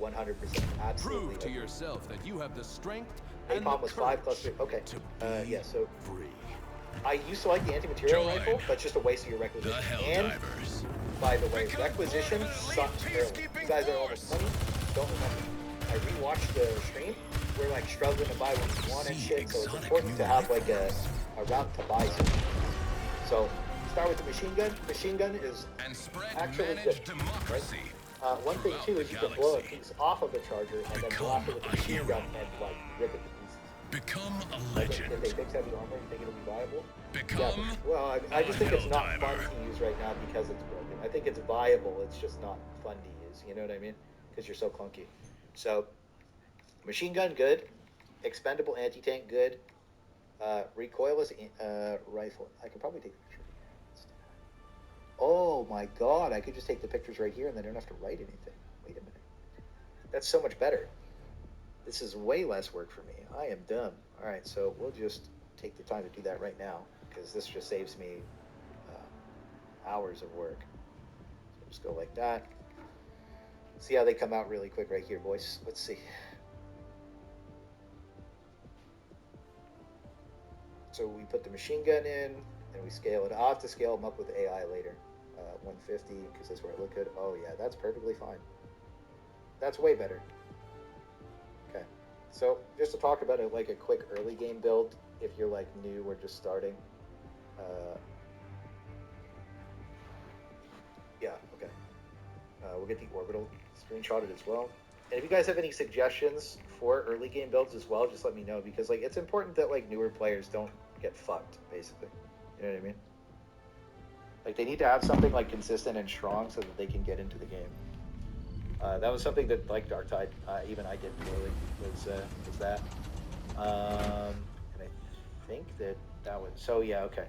100%, absolutely. Prove to yourself that you have the strength and Napalm the was courage 5 cluster. Okay. to be Yeah. So free. I used to like the anti-material Join rifle, but just a waste of your The requisition. And Helldivers. by the way, Become requisition part of an elite sucks terrible. peacekeeping You guys are force. almost 20. Don't remember. I rewatched the stream. We're like struggling to buy what we want and See shit, so it's exotic important to new have life like forms. a route to buy something. So start with the machine gun. Machine gun is And spread actually good. managed democracy. One thing throughout too the is you can blow a galaxy. piece off of a charger and then blast it with a Become a machine hero. gun and like rip it to pieces. Become a Like, legend. if they fix heavy armor, you think it'll be viable? Become Yeah, well, I just a think it's not fun Helldiver. to use right now because it's broken. I think it's viable, it's just not fun to use, you know what I mean? Because you're so clunky. So, machine gun, good. Expendable anti-tank, good. Recoilless rifle. I can probably take a picture. Oh my god, I could just take the pictures right here and then I don't have to write anything. Wait a minute. That's so much better. This is way less work for me. I am dumb. All right, so we'll just take the time to do that right now because this just saves me hours of work. So just go like that. See how they come out really quick right here, boys. Let's see. So we put the machine gun in, and we scale it. I'll have to scale them up with AI later. 150, because that's where I look good. Oh yeah, that's perfectly fine. That's way better. Okay. So just to talk about it, like a quick early game build, if you're like new or just starting. Yeah, okay. We'll get the orbital screenshotted as well. And if you guys have any suggestions for early game builds as well, just let me know because like it's important that like newer players don't get fucked, basically. You know what I mean? Like they need to have something like consistent and strong so that they can get into the game. That was something that like Darktide, even I did poorly. Was that? And I think that was so. Yeah, okay.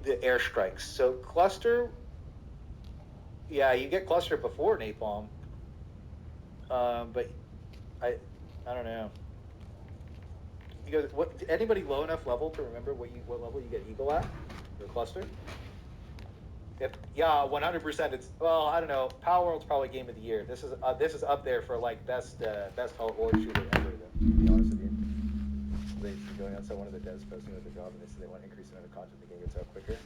The airstrikes. So cluster. Yeah, you get cluster before napalm. But I don't know. Because what anybody low enough level to remember what level you get eagle at or cluster? If, yeah, 100%. It's well, I don't know. Power World's probably game of the year. This is up there for like best horde shooter ever. Though, to be honest with you, they're going outside one of the devs posting with the job, and they said they want to increase the amount of content the game gets out quicker.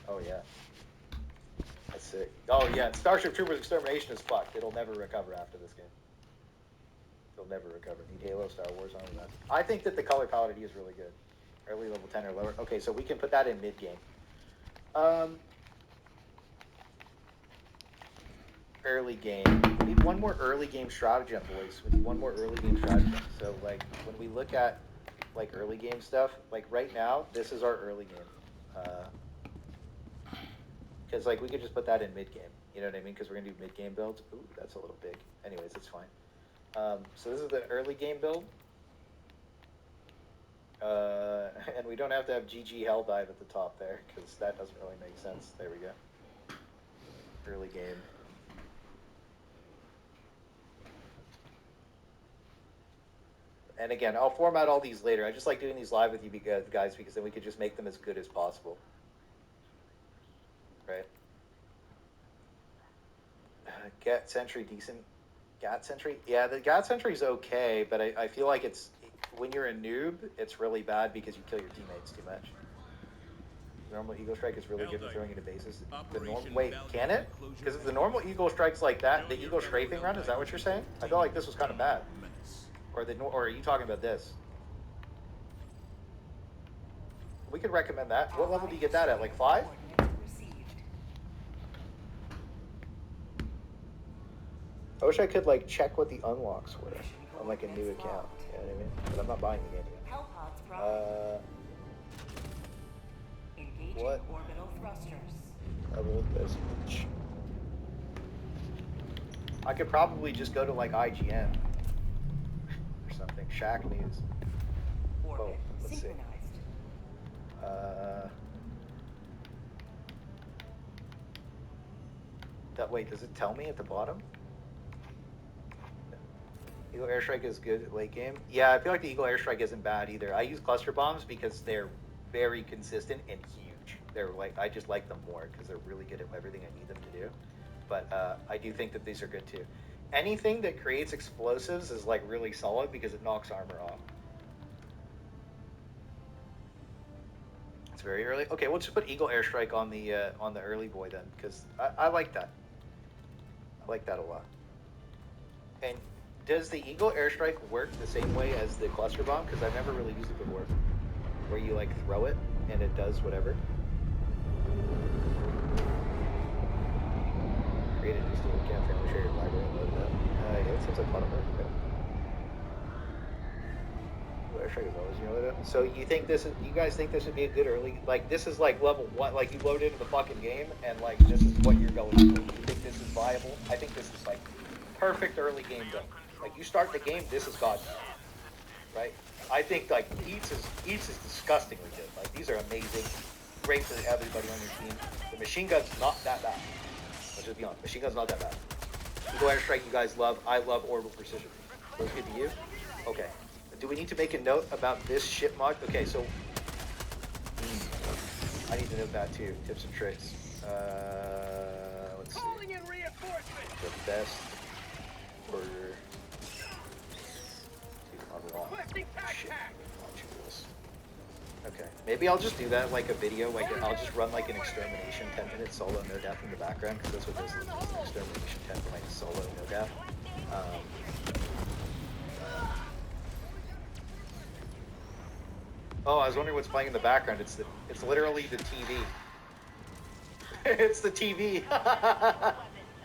Oh yeah, that's sick. Oh yeah, Starship Troopers Extermination is fucked. It'll never recover after this game. It'll never recover. Need Halo, Star Wars, on that. I think that the color palette is really good. Early level 10 or lower. Okay, so we can put that in mid game. Early game. We need one more early game stratagem, boys. We need one more early game stratagem. So, like, when we look at, like, early game stuff, like, right now, this is our early game. Because, like, we could just put that in mid game. You know what I mean? Because we're going to do mid game builds. Ooh, that's a little big. Anyways, it's fine. So this is the early game build. And we don't have to have GG Helldive at the top there, because that doesn't really make sense. There we go. Early game. And again, I'll format all these later. I just like doing these live with you guys because then we could just make them as good as possible. Right? Gat Sentry, decent. Gat Sentry? Yeah, the Gat Sentry is okay, but I feel like it's... When you're a noob, it's really bad because you kill your teammates too much. The normal Eagle Strike is really good for throwing into bases. Wait, can it? Because if the normal Eagle Strike's like that, the Eagle Strafing run, is that what you're saying? I feel like this was kind of bad. Or are you talking about this? We could recommend that. What level do you get that at? Like 5? I wish I could like check what the unlocks were on like a new account. You know what I mean? But I'm not buying the game yet. What? Orbital thrusters. Level this. I could probably just go to like IGN or something. Shack News. Oh, let's see. Wait, does it tell me at the bottom? Eagle Airstrike is good at late game. Yeah, I feel like the Eagle Airstrike isn't bad either. I use cluster bombs because they're very consistent and huge. They're like, I just like them more because they're really good at everything I need them to do. But I do think that these are good too. anything that creates explosives is like really solid because it knocks armor off. It's very early. Okay, we'll just put Eagle Airstrike on the early boy then, because I like that. I like that a lot. And does the Eagle Airstrike work the same way as the Cluster Bomb? Because I've never really used it before. Where you like throw it and it does whatever. Create a new Steam account, family share your library, and load it up. Yeah, it seems like a lot of work. Okay. Airstrike is always, you know that. So you think this is? You guys think this would be a good early? Like this is like level 1. Like you load into the fucking game and like this is what you're going to. You think this is viable? I think this is like perfect early game build. Like you start the game, this is god, right? I think like Eats is disgustingly good. Like these are amazing, great for everybody on your team. The machine gun's not that bad. Let's just be honest. Machine gun's not that bad. Eagle Airstrike you guys love. I love Orbital Precision. Those good to you? Okay. Do we need to make a note about this ship mod? Okay, so I need to note that too. Tips and tricks. Let's see. The best for ship modules. Okay, maybe I'll just do that like a video. Like I'll just run like an extermination 10-minute solo no death in the background because that's what this is. Just an extermination 10-minute solo no death. Oh, I was wondering what's playing in the background. It's literally the TV. It's the TV. I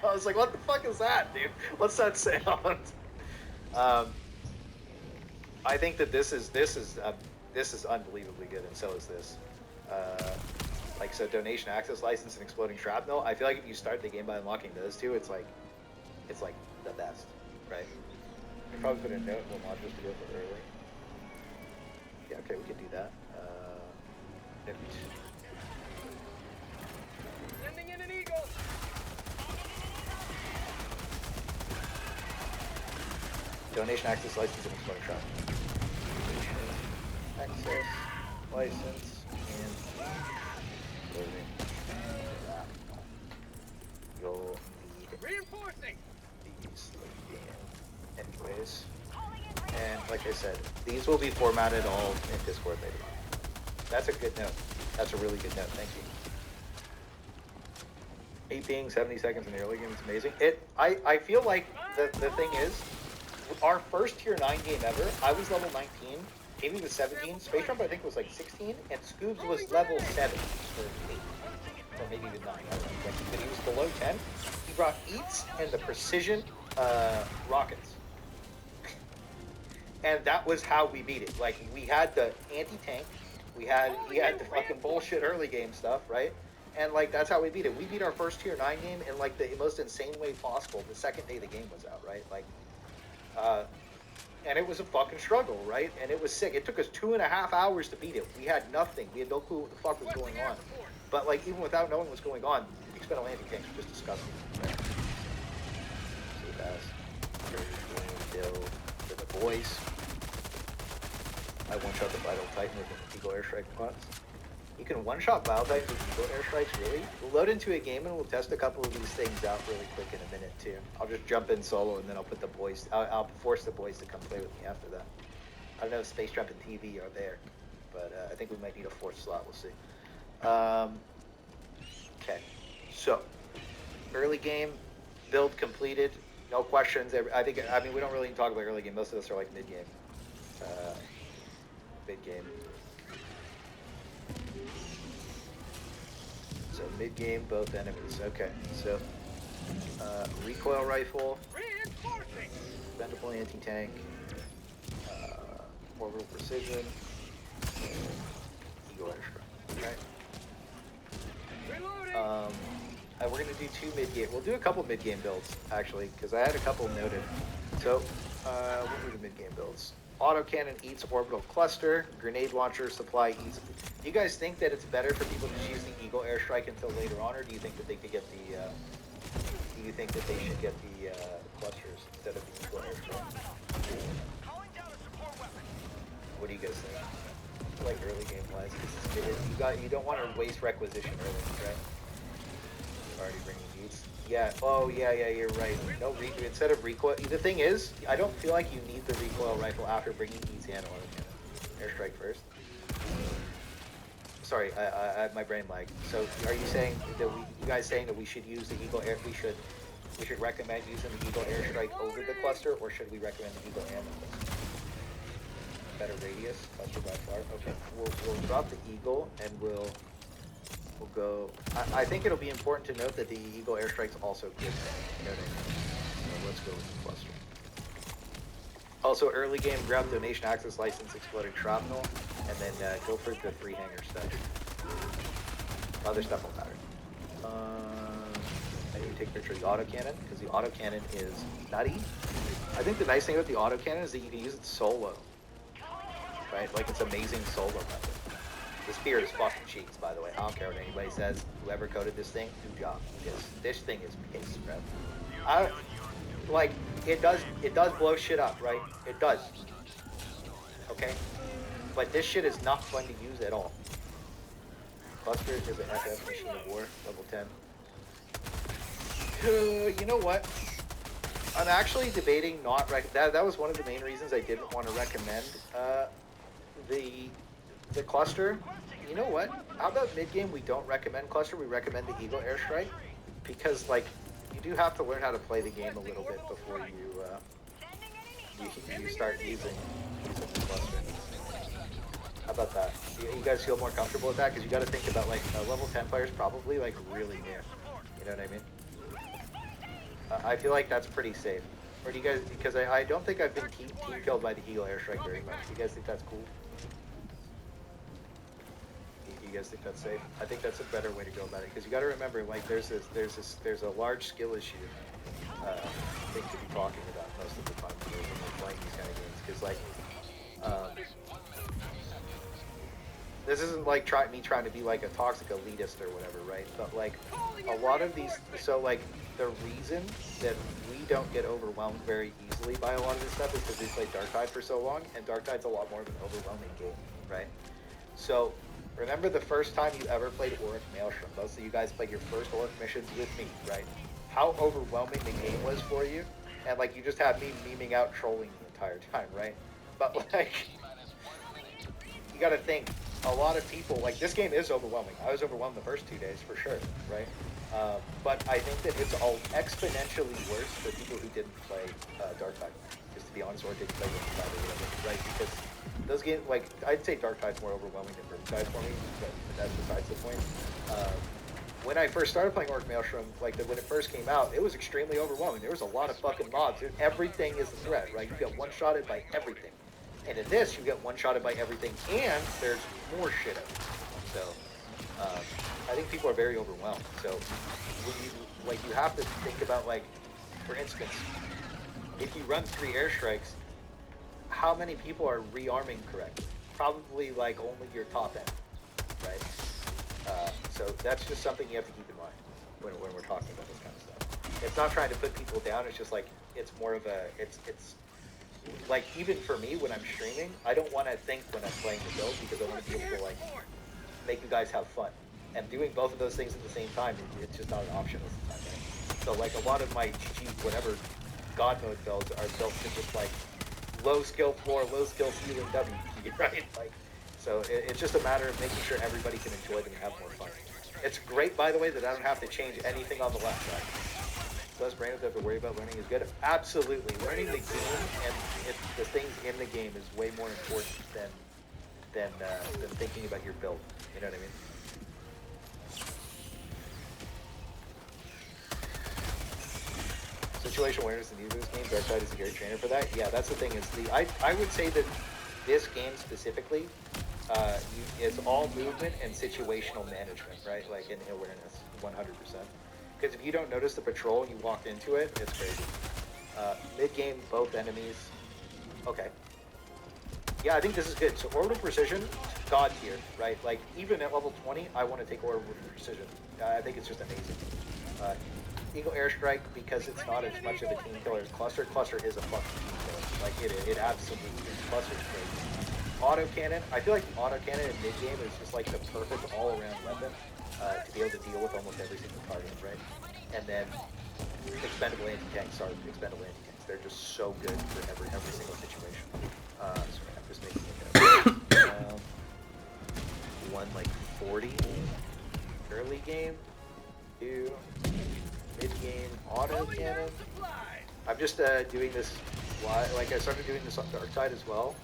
was like, what the fuck is that, dude? What's that sound? I think that this is unbelievably good, and so is this. Like so, donation access license and exploding shrapnel. I feel like if you start the game by unlocking those two, it's like the best, right? I probably put a note in what modules to go for early. Yeah, okay, we could do that. Sending in an eagle. Donation access license and exploding trap. Access license and exploding. You'll need Reinforcing. these anyways. And like I said, these will be formatted all in Discord later on. That's a good note. That's a really good note. Thank you. 8 being 70 seconds in the early game is amazing. I feel like the thing is, our first tier 9 game ever, I was level 19, Amy was 17, Space Jump I think was like 16, and Scoobs was level 7 or 8. Or maybe even 9, I don't know. But he was below 10. He brought Eats and the precision rockets. And that was how we beat it. Like, we had the anti-tank. He had the fucking bullshit early game stuff, right? And, like, that's how we beat it. We beat our first tier 9 game in, like, the most insane way possible the second day the game was out, right? Like, and it was a fucking struggle, right? And it was sick. It took us 2.5 hours to beat it. We had nothing. We had no clue what the fuck was going on. But, like, even without knowing what's going on, the expendable anti-tanks were just disgusting. Right? See that. Build for the boys. I one-shot the Vital Titan with an Eagle Airstrike pots. You can one-shot Vital Titans with Eagle Airstrikes, really? We'll load into a game and we'll test a couple of these things out really quick in a minute, too. I'll just jump in solo and then I'll put the boys... I'll force the boys to come play with me after that. I don't know if Space Jump and TV are there, but I think we might need a fourth slot. We'll see. Okay. So, early game, build completed. No questions. I mean, we don't really talk about early game. Most of us are like mid-game. Mid-game. So mid-game, both enemies. Okay, so recoil rifle, expendable anti-tank, orbital precision, Eagle Airstrike. Right. And we're gonna do 2 mid-game. We'll do a couple mid-game builds actually, because I had a couple noted. So what were the mid-game builds? Autocannon Eats orbital cluster, grenade launcher supply Eats. Do you guys think that it's better for people to use the Eagle Airstrike until later on, or do you think that they could get the? Do you think that they should get the clusters instead of the Eagle Airstrike? What do you guys think? Like early game wise, you don't want to waste requisition early, right? already bringing beats. Yeah. Oh yeah, you're right. No instead of recoil. The thing is, I don't feel like you need the recoil rifle after bringing beats and autocannon. Airstrike first. Sorry, I my brain lagged. So are you saying that you guys saying that we should use the Eagle Air? We should recommend using the Eagle Airstrike over the cluster, or should we recommend the Eagle and the cluster? Better radius, cluster by far. Okay, we'll drop the Eagle and we'll go. I think it'll be important to note that the Eagle Airstrike's also good. You know what I mean? So let's go with the cluster. Also, early game, grab donation access license, exploding shrapnel, and then go for the 3 hanger stuff. Other stuff won't matter. I need to take a picture of the autocannon, because the autocannon is nutty. I think the nice thing about the autocannon is that you can use it solo. Right? Like, it's amazing solo method. The spear is fucking cheats, by the way. I don't care what anybody says. Whoever coded this thing, good job. Because this thing is piss, bro. Like, it does blow shit up, right? It does. Okay? But this shit is not fun to use at all. Cluster is an FF machine of war, level 10. You know what? I'm actually debating not that was one of the main reasons I didn't want to recommend the cluster. You know what? How about mid game we don't recommend cluster, we recommend the Eagle Airstrike, because like you do have to learn how to play the game a little bit before you start using the cluster. How about that? You guys feel more comfortable with that? Because you got to think about like level 10 players probably like really new. You know what I mean? I feel like that's pretty safe. Or do you guys? Because I don't think I've been team killed by the Eagle Airstrike very much. Do you guys think that's cool? Do you guys think that's safe? I think that's a better way to go about it. Because you got to remember, like there's a large skill issue thing to be talking about most of the time when we're playing these kind of games. Because like. This isn't like me trying to be like a toxic elitist or whatever, right? But like a lot of these, so like the reason that we don't get overwhelmed very easily by a lot of this stuff is because we played Darktide for so long, and Darktide's a lot more of an overwhelming game, right? So remember the first time you ever played Auric Maelstrom? Most of you guys played your first Auric missions with me, right? How overwhelming the game was for you, and like you just had me memeing out trolling the entire time, right? But like you got to think. A lot of people, like, this game is overwhelming. I was overwhelmed the first 2 days, for sure, right? But I think that it's all exponentially worse for people who didn't play Darktide, just to be honest, or didn't play Darktide or whatever, right? Because those games, like, I'd say Darktide's more overwhelming than Riptide for me, but that's besides the point. When I first started playing Auric Maelstrom, like, when it first came out, it was extremely overwhelming. There was a lot of fucking mobs. Everything is a threat, right? You get one-shotted by everything. And in this, you get one-shotted by everything, and there's more shit out there. So, I think people are very overwhelmed. So, when you have to think about, like, for instance, if you run 3 airstrikes, how many people are rearming correctly? Probably, like, only your top end, right? So that's just something you have to keep in mind when we're talking about this kind of stuff. It's not trying to put people down. It's just like it's more of a it's like, even for me when I'm streaming, I don't want to think when I'm playing the build because I want to be able to like make you guys have fun. And doing both of those things at the same time, it's just not an option most of the time. Right? So like a lot of my GG whatever God mode builds are built to just like low skill floor, low skill ceiling WP, right? Like, so it's just a matter of making sure everybody can enjoy them and have more fun. It's great, by the way, that I don't have to change anything on the left side. Does Brandon have to worry about learning is good? Absolutely. Learning the game and the things in the game is way more important than thinking about your build. You know what I mean? Situational awareness in these games, Darktide is a great trainer for that. Yeah, that's the thing. Is I would say that this game specifically, it's all movement and situational management, right? Like in awareness, 100%. Because if you don't notice the patrol and you walk into it, it's crazy. Mid-game, both enemies. Okay. Yeah, I think this is good. So orbital precision, god tier, right? Like, even at level 20, I want to take orbital precision. I think it's just amazing. Eagle Airstrike, because it's not as much of a team killer as Cluster. Cluster is a fucking team killer. Like, it absolutely is. Cluster's crazy. Autocannon, I feel like the autocannon in mid-game is just like the perfect all-around weapon. to be able to deal with almost every single target, right? And then expendable anti-tanks are expendable anti-tanks. They're just so good for every single situation. Sorry, I'm just making it one like 40 early game, 2 mid game auto cannon. I'm just doing this. Like I started doing this on Dark Tide as well,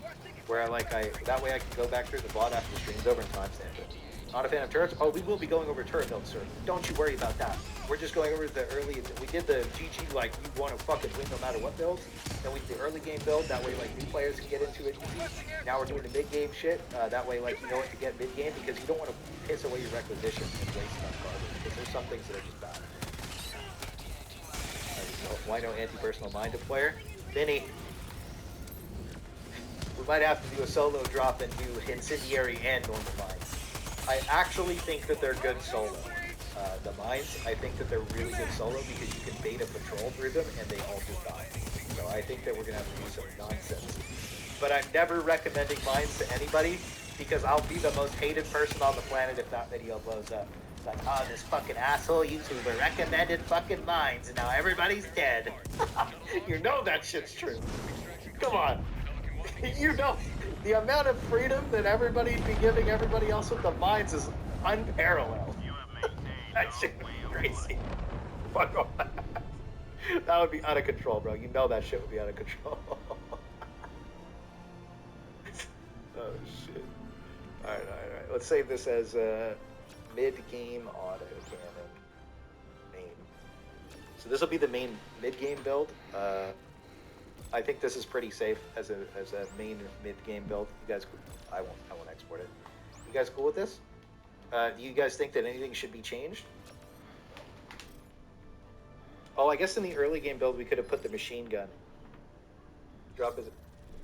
where that way I can go back through the VOD after the stream's over and timestamp it. Not a fan of turrets. Oh, we will be going over turret builds, sir. Don't you worry about that. We're just going over the early. We did the GG like you want to fucking win no matter what builds. Then we did the early game build. That way like new players can get into it easy. Now we're doing the mid game shit. That way like you know what to get mid game because you don't want to piss away your requisition and waste it on garbage because there's some things that are just bad. Why no anti-personal minded player? Vinny. We might have to do a solo drop and do incendiary and normal mines. I actually think that they're good solo. The mines, I think that they're really good solo because you can beta patrol through them and they all just die. So I think that we're gonna have to do some nonsense. But I'm never recommending mines to anybody because I'll be the most hated person on the planet if that video blows up. Like, oh, this fucking asshole YouTuber recommended fucking mines and now everybody's dead. You know that shit's true. Come on. You know, the amount of freedom that everybody's been giving everybody else with the mines is unparalleled. That shit would be crazy. Fuck off. That would be out of control, bro. You know that shit would be out of control. Oh, shit. Alright. Let's save this as mid-game auto cannon main. So this will be the main mid-game build. I think this is pretty safe as a main mid-game build. You guys, I won't export it. You guys cool with this? Do you guys think that anything should be changed? Oh, I guess in the early game build we could have put the machine gun. Drop is.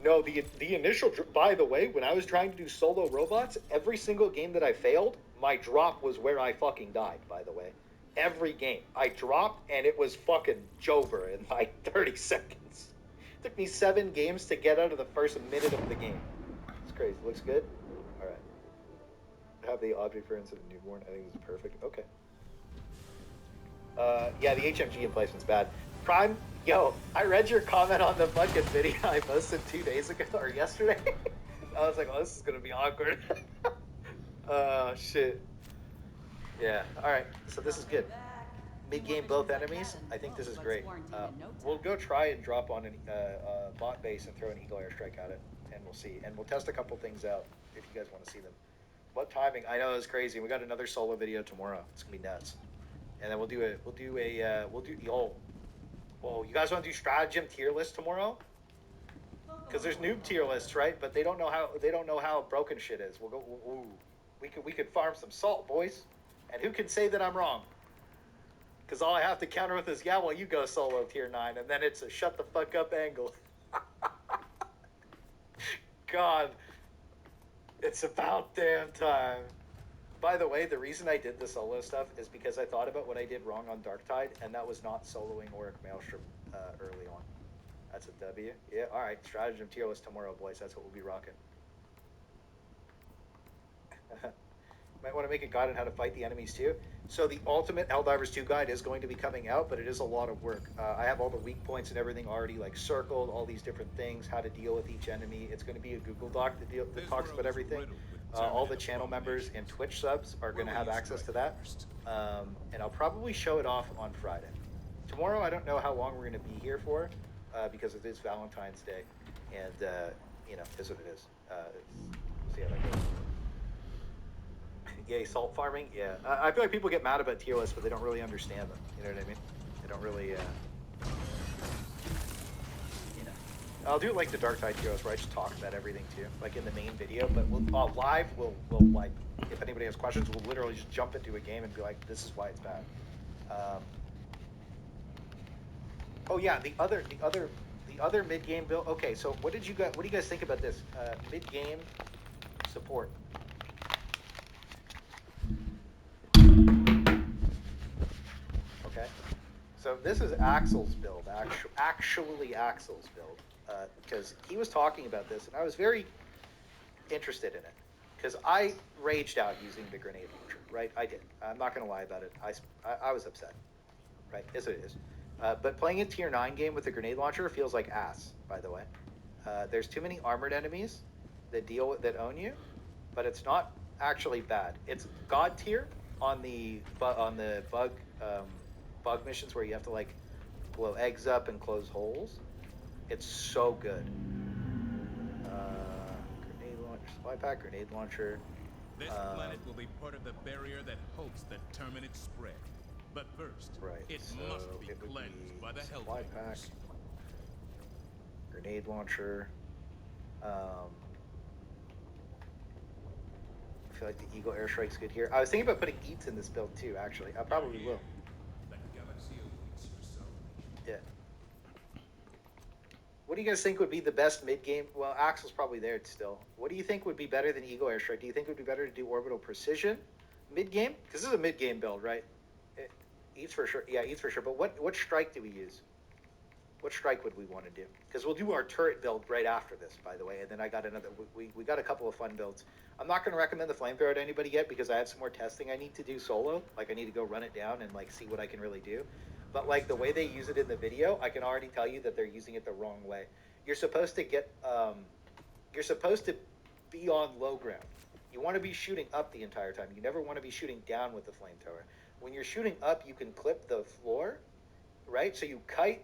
No, the initial. By the way, when I was trying to do solo robots, every single game that I failed, my drop was where I fucking died. By the way, every game I dropped and it was fucking Jover in like 30 seconds. It took me 7 games to get out of the first minute of the game. It's crazy. Looks good. All right. Have the object variance of the newborn. I think this is perfect. Okay. Yeah, the HMG emplacement's bad. Prime, yo, I read your comment on the fucking video I posted 2 days ago or yesterday. I was like, oh, this is gonna be awkward. Shit. Yeah. All right. So this is good. Mid-game both enemies. I think this is great. We'll go try and drop on a bot base and throw an eagle airstrike at it, and we'll see. And we'll test a couple things out if you guys want to see them. What timing? I know it's crazy. We got another solo video tomorrow. It's gonna be nuts. And then we'll do oh, you guys want to do stratagem tier list tomorrow? Because there's noob tier lists, right? But they don't know how broken shit is. We'll go. Ooh, we could farm some salt, boys. And who can say that I'm wrong? Because all I have to counter with is, yeah, well, you go solo tier 9, and then it's a shut the fuck up angle. God, it's about damn time. By the way, the reason I did the solo stuff is because I thought about what I did wrong on Dark Tide, and that was not soloing Auric Maelstrom early on. That's a W. Yeah, all right. Stratagem tier list tomorrow, boys. That's what we'll be rocking. Might want to make a guide on how to fight the enemies too. So the ultimate Helldivers 2 guide is going to be coming out, but it is a lot of work. I have all the weak points and everything already like circled, all these different things, how to deal with each enemy. It's going to be a Google Doc that talks about everything. All the channel members and Twitch subs are going to have access to that. And I'll probably show it off on Friday. Tomorrow, I don't know how long we're going to be here for because it is Valentine's Day. And, you know, is what it is. See how that goes. Yay, salt farming? Yeah. I feel like people get mad about tier lists, but they don't really understand them. You know what I mean? They don't really, you know. I'll do it like the Dark Tide tier list where I just talk about everything too, like in the main video. But we'll live, we'll like, if anybody has questions, we'll literally just jump into a game and be like, this is why it's bad. Oh yeah, the other mid-game build. Okay, so what do you guys think about this? Mid-game support. Okay, so this is Axel's build, actually Axel's build, because he was talking about this, and I was very interested in it. because I raged out using the grenade launcher, right? I did. I'm not gonna lie about it. I was upset, right? Yes, it is. But playing a tier 9 game with a grenade launcher feels like ass, by the way. There's too many armored enemies that own you, but it's not actually bad. It's god tier on the bug missions where you have to like blow eggs up and close holes. It's so good. Grenade launcher, supply pack, grenade launcher. This planet will be part of the barrier that halts the terminate spread. But first, Right. it So must be it would cleansed be by the supply pack, Helldivers. grenade launcher. I feel like the Eagle airstrike's good here. I was thinking about putting eats in this build too. Actually, I probably will. The galaxy awaits your salvation. Yeah. What do you guys think would be the best mid-game? Well, Axel's probably there still. What do you think would be better than Eagle Airstrike? Do you think it would be better to do Orbital Precision mid-game? Because this is a mid-game build, right? Eats for sure. Yeah, eats for sure. But what strike do we use? What strike would we want to do? Because we'll do our turret build right after this, by the way. And then I got another. We got a couple of fun builds. I'm not going to recommend the flamethrower to anybody yet because I have some more testing I need to do solo. Like I need to go run it down and like see what I can really do. But like the way they use it in the video, I can already tell you that they're using it the wrong way. You're supposed to get. You're supposed to be on low ground. You want to be shooting up the entire time. You never want to be shooting down with the flamethrower. When you're shooting up, you can clip the floor, right? So you kite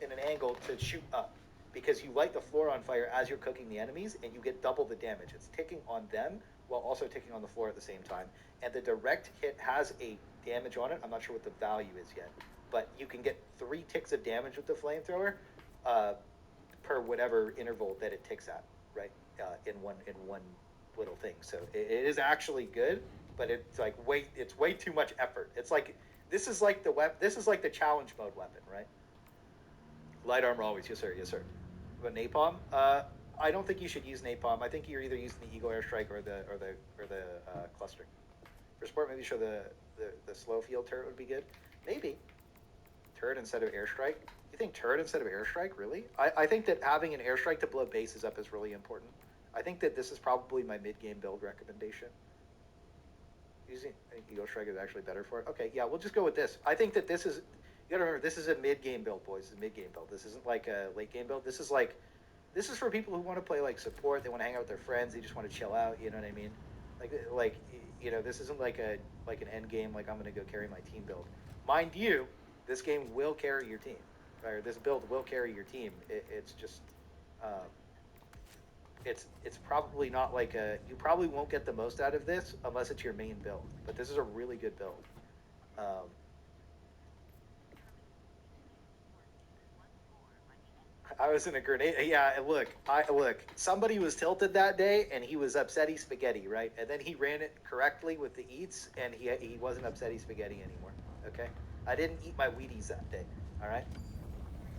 in an angle to shoot up because you light the floor on fire as you're cooking the enemies and you get double the damage. It's ticking on them while also ticking on the floor at the same time. And the direct hit has a damage on it. I'm not sure what the value is yet, but you can get 3 ticks of damage with the flamethrower per whatever interval that it ticks at, right? In one little thing. So it is actually good, but it's like it's way too much effort. It's like this is like the challenge mode weapon, right? Light armor always, yes sir, yes sir. But napalm, I don't think you should use napalm. I think you're either using the Eagle airstrike or the cluster. For support, maybe show the slow field turret would be good. Maybe turret instead of airstrike. You think turret instead of airstrike? Really? I think that having an airstrike to blow bases up is really important. I think that this is probably my mid-game build recommendation. Using Eagle strike is actually better for it. Okay, yeah, we'll just go with this. I think that this is. You gotta remember, this is a mid-game build, boys. This is a mid-game build. This isn't like a late-game build. This is for people who want to play like support. They want to hang out with their friends. They just want to chill out. You know what I mean? Like this isn't like an end game. Like I'm gonna go carry my team build. Mind you, this game will carry your team, right? Or this build will carry your team. It's just, it's probably not like you probably won't get the most out of this unless it's your main build. But this is a really good build. I was in a grenade. Yeah, look. Somebody was tilted that day, and he was upsetty spaghetti, right? And then he ran it correctly with the eats, and he wasn't upsetty spaghetti anymore. Okay, I didn't eat my Wheaties that day. All right.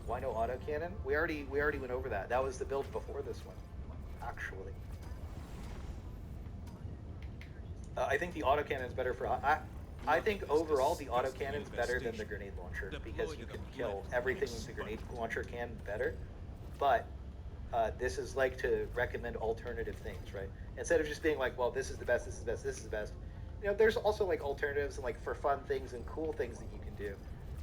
Why no autocannon? We already went over that. That was the build before this one, actually. I think the autocannon is better for. I think overall the autocannon is better than the grenade launcher because you can kill everything the grenade launcher can better. But this is like to recommend alternative things, right? Instead of just being like, well, this is the best, this is the best, this is the best. There's also like alternatives and like for fun things and cool things that you can do,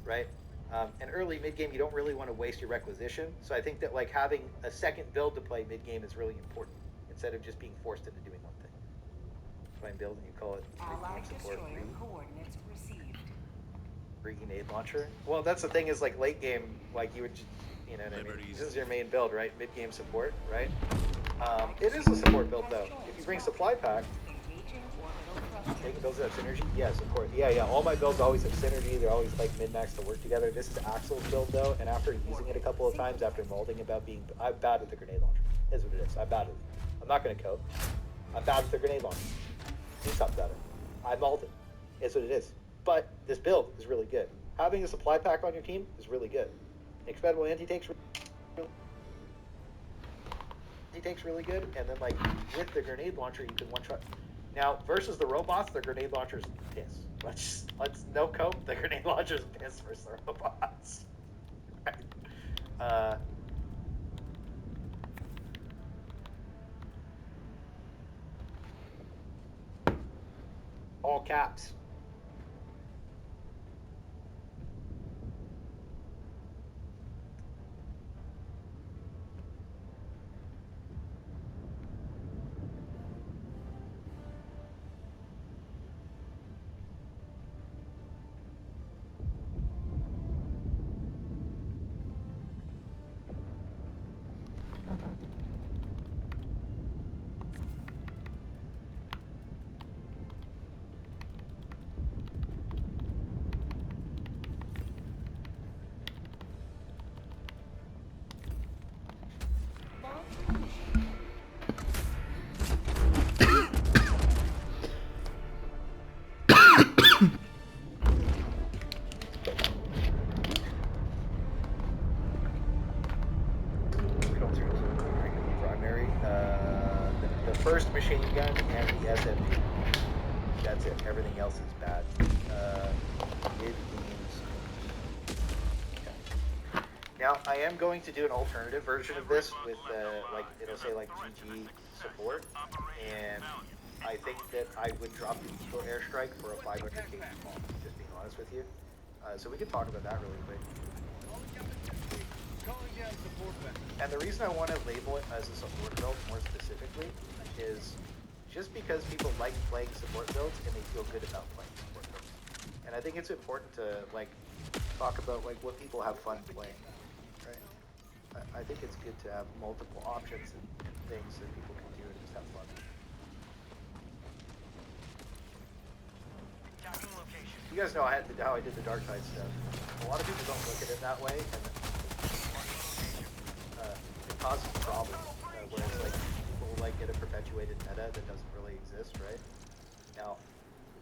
right? And early mid game, you don't really want to waste your requisition. So I think that like having a second build to play mid game is really important instead of just being forced into doing one thing. Try and build and you call it Allied support destroyer coordinates received. grenade launcher. Well, that's the thing is like late game, like you would, what I mean? This is your main build, right? Mid game support, right? It is a support build though. If you bring supply pack, taking builds that have synergy, yeah, support. Yeah. All my builds always have synergy. They're always like min max to work together. This is Axel's build though, and after using it a couple of times, after molding about being, I'm bad with the grenade launcher. Is what it is. I'm bad with it. I'm not gonna cope. I'm bad with the grenade launcher. Do something about it. I molded. It's what it is. But this build is really good. Having a supply pack on your team is really good. Expendable anti-take's really good, and then like with the grenade launcher you can one shot. Now versus the robots, the grenade launcher's piss. Let's no cope. The grenade launcher's piss versus the robots. Right. all caps. Primary, the first machine gun and the SMG. That's it. Everything else is bad. Mid games. Okay. Now I am going to do an alternative version of this with like it'll say like GG support, and I think that I would drop the Eagle airstrike for a 500 kg bomb. Just being honest with you. So we can talk about that really quick. Calling down support vector. And the reason I want to label it as a support build more specifically is just because people like playing support builds and they feel good about playing support builds. And I think it's important to like talk about like what people have fun playing, right? I think it's good to have multiple options and things that people can do and just have fun. You guys know how I did the dark side stuff. A lot of people don't look at it that way, and it causes problems where it's like people like get a perpetuated meta that doesn't really exist, right? Now,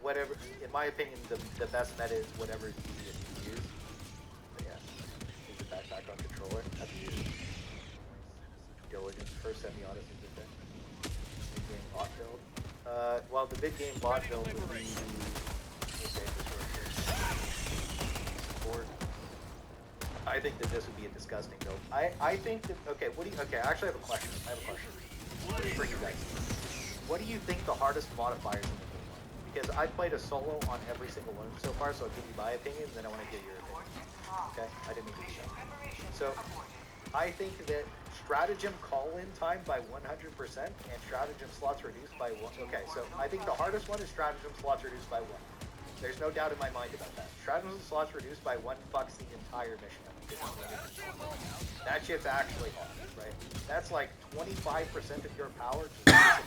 whatever, in my opinion, the best meta is whatever is easiest to use. But yeah, use the backpack on controller. That's easy. Diligence, first semi-honest is the thing. Big game bot build. Well, the big game bot build would be support. I think that this would be a disgusting build. I think that, okay, okay, I actually have a question. For you guys. What do you think the hardest modifiers in the game are? Because I played a solo on every single one so far, so I'll give you my opinion, and then I want to get your opinion. Okay? I didn't mean to do that. So, I think that stratagem call-in time by 100% and stratagem slots reduced by 1. Okay, so I think the hardest one is stratagem slots reduced by 1. There's no doubt in my mind about that. Stratagem slots reduced by 1 fucks the entire mission up. That shit's actually hard, right? That's like 25% of your power just right?